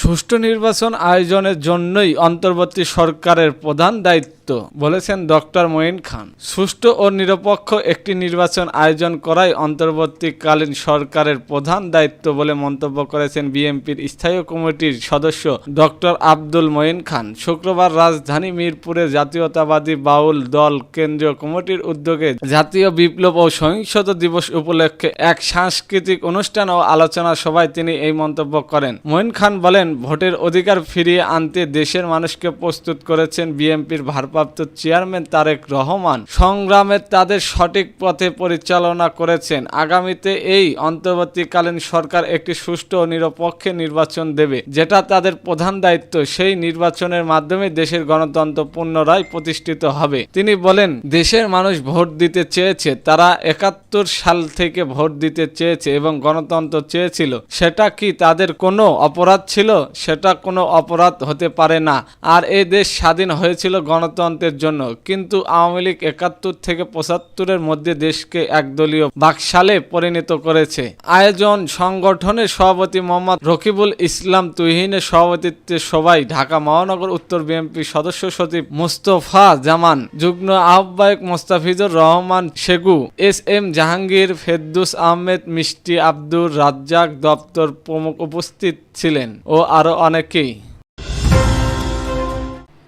সুষ্ঠু নির্বাচন আয়োজনের জন্যই অন্তর্বর্তী সরকারের প্রধান দায়িত্ব বলেছেন ডক্টর মঈন খান। সুষ্ঠু ও নিরপেক্ষ একটি নির্বাচন আয়োজন করাই অন্তর্বর্তীকালীন সরকারের প্রধান দায়িত্ব বলে মন্তব্য করেছেন বিএনপির স্থায়ী কমিটির সদস্য ডক্টর আব্দুল মঈন খান। শুক্রবার রাজধানী মিরপুরে জাতীয়তাবাদী বাউল দল কেন্দ্রীয় কমিটির উদ্যোগে জাতীয় বিপ্লব ও সহিংসতা দিবস উপলক্ষে এক সাংস্কৃতিক অনুষ্ঠান ও আলোচনা সভায় তিনি এই মন্তব্য করেন। মঈন খান বলেন, ভোটের অধিকার ফিরিয়ে আনতে দেশের মানুষকে প্রস্তুত করেছেন বিএনপির ভারপ্রাপ্ত চেয়ারম্যান তারেক রহমান। সংগ্রামে তাদের সঠিক পথে পরিচালনা করেছেন। আগামীতে এই অন্তর্বর্তীকালীন সরকার একটি সুষ্ঠু ও নিরপেক্ষ নির্বাচন দেবে, যেটা তাদের প্রধান দায়িত্ব। সেই নির্বাচনের মাধ্যমে দেশের গণতন্ত্র পুনরায় প্রতিষ্ঠিত হবে। তিনি বলেন, দেশের মানুষ ভোট দিতে চেয়েছে, তারা ৭১ সাল থেকে ভোট দিতে চেয়েছে এবং গণতন্ত্র চেয়েছিল। সেটা কি তাদের কোনো অপরাধ ছিল? সেটা কোনো অপরাধ হতে পারে না। আর এই দেশ স্বাধীন হয়েছিল গণতন্ত্রের জন্য। কিন্তু আওয়ামী লীগ ৭১ থেকে ৭৫-এর মধ্যে দেশকে একদলীয় বাকশালে পরিণত করেছে। আয়োজন সংগঠনের সভাপতি মোহাম্মদ রকিবুল ইসলাম তুহিনের সভাপতিত্বে সভায় ঢাকা মহানগর উত্তর বিএনপি সদস্য সচিব মোস্তফা জামান, যুগ্ম আহ্বায়ক মোস্তাফিজুর রহমান শেগু, এস.এম. জাহাঙ্গীর, ফেরদৌস আহমেদ, মিষ্টি, আব্দুর রাজ্জাক দপ্তর প্রমুখ উপস্থিত ছিলেন ও আরো অনেকেই।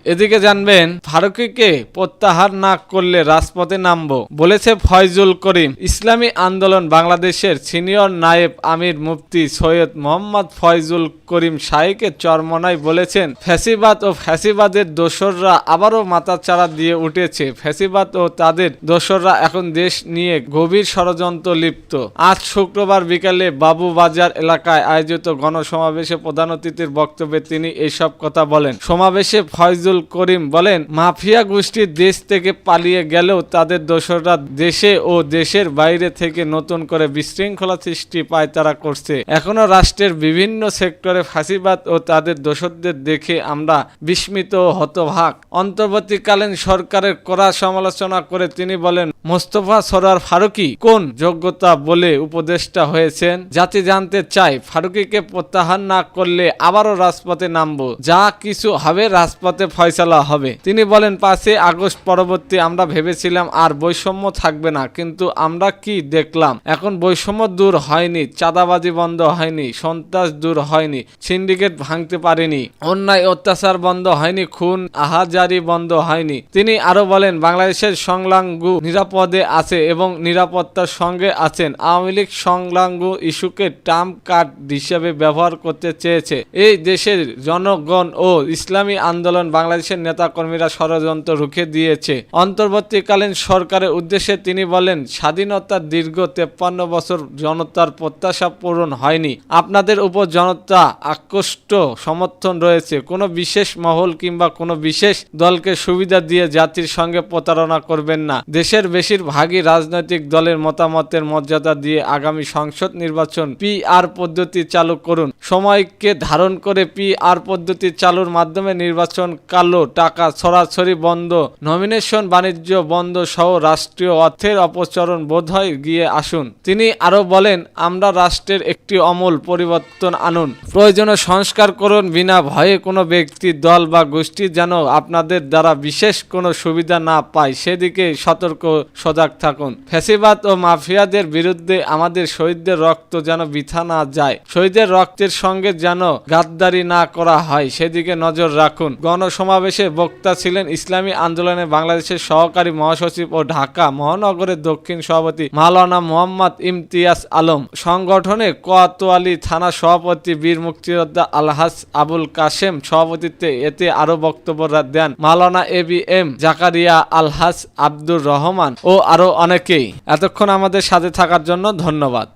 এদিকে জানবেন, ফারুকীকে প্রত্যাহার না করলে রাজপথে নামব বলেছে ফয়জুল করিম। ইসলামী আন্দোলন বাংলাদেশের সিনিয়র নায়েব আমির মুফতি সৈয়দ মোহাম্মদ ফয়জুল করিম শাহীকে চরমনাই বলেছেন, ফ্যাসিবাদ ও ফ্যাসিবাদের দোসররা আবারও মাথাচাড়া দিয়ে উঠেছে। ফ্যাসিবাদ ও তাদের দোসররা এখন দেশ নিয়ে গভীর ষড়যন্ত্র লিপ্ত। আজ শুক্রবার বিকালে বাবুবাজার এলাকায় আয়োজিত গণসমাবেশে প্রধান অতিথির বক্তব্যে তিনি এইসব কথা বলেন। সমাবেশে ফয়জুল করিম বলেন, মাফিয়া গোষ্ঠী দেশ থেকে পালিয়ে গেলেও তাদের দোসররা দেশে ও দেশের বাইরে থেকে নতুন করে বিশৃঙ্খলা সৃষ্টি পায়তারা করছে। এখনো রাষ্ট্রের বিভিন্ন সেক্টরে ফ্যাসিবাদ ও তাদের দোসরদের দেখে আমরা বিস্মিত ও হতবাক। অন্তর্বর্তীকালীন সরকারের কড়া সমালোচনা করে তিনি বলেন, মোস্তফা সরোয়ার ফারুকী কোন যোগ্যতা বলে উপদেষ্টা হয়েছেন? জাতি জানতে চায়, ফারুকীকে প্রত্যাহার না করলে আবারও রাজপথে নামবো। যা কিছু হবে রাজপথে ফয়সালা হবে। তিনি বলেন, ৫ই আগস্ট পরবর্তী আমরা ভেবেছিলাম আর বৈষম্য থাকবে না, কিন্তু আমরা কি দেখলাম? এখন বৈষম্য দূর হয়নি, চাঁদাবাজি বন্ধ হয়নি, সন্ত্রাস দূর হয়নি, সিন্ডিকেট ভাঙতে পারেনি, অন্যায় অত্যাচার বন্ধ হয়নি, খুন আহাজারি বন্ধ হয়নি। তিনি আরো বলেন, বাংলাদেশের সংখ্যালঘু নিরাপদে আছে এবং নিরাপত্তার সঙ্গে আছেন। আওয়ামী লীগ সংখ্যালঘু ইস্যুকে ট্রাম্প কার্ড হিসেবে ব্যবহার করতে চেয়েছে। এই দেশের জনগণ ও ইসলামী আন্দোলন বাংলাদেশের নেতাকর্মীরা ষড়যন্ত্র রুখে দিয়েছে। অন্তর্বর্তীকালীন সরকারের উদ্দেশ্যে তিনি বলেন, স্বাধীনতার দীর্ঘ ৫৩ বছর জনতার প্রত্যাশা পূরণ হয়নি। আপনাদের উপর জনতা আকৃষ্ট সমর্থন রয়েছে। কোনো বিশেষ মহল কিংবা কোনো বিশেষ দলকে সুবিধা দিয়ে জাতির সঙ্গে প্রতারণা করবেন না। দেশের বেশিরভাগই রাজনৈতিক দলের মতামতের মর্যাদা দিয়ে আগামী সংসদ নির্বাচন PR পদ্ধতি চালু করুন। সময়কে ধারণ করে PR পদ্ধতি চালুর মাধ্যমে নির্বাচন কালো টাকা ছড়াছড়ি বন্ধ, নমিনেশন বাণিজ্য বন্ধ সহ রাষ্ট্রীয় অর্থের অপচরণ বোধহয় গিয়ে আসুন। তিনি আরো বলেন, আমরা রাষ্ট্রের একটি আমূল পরিবর্তন আনুন। প্রয়োজনে সংস্কার করুন। বিনা ভয়ে কোনো ব্যক্তি, দল বা গোষ্ঠী যেন আপনাদের দ্বারা বিশেষ কোনো সুবিধা না পায় সেদিকে সতর্ক সজাগ থাকুন। ফ্যাসিবাদ ও মাফিয়াদের বিরুদ্ধে আমাদের শহীদদের রক্ত যেন বৃথা না যায়। শহীদের রক্তের সঙ্গে যেন গাদ্দারি না করা হয় সেদিকে নজর রাখুন। গণসমাবেশে বক্তা ছিলেন ইসলামী আন্দোলনে বাংলাদেশের সহকারী মহাসচিব ও ঢাকা মহানগরের দক্ষিণ সভাপতি মাওলানা মোহাম্মদ ইমতিয়াজ আলম, সংগঠনে কোতোয়ালী থানা সভাপতি বীর মুক্তিযোদ্ধা আলহাজ আবুল কাশেম সভাপতিত্বে। এতে আরো বক্তব্য দেন মাওলানা ABM জাকারিয়া, আলহাজ আব্দুর রহমান ও আরো অনেকেই। এতক্ষণ আমাদের সাথে থাকার জন্য ধন্যবাদ।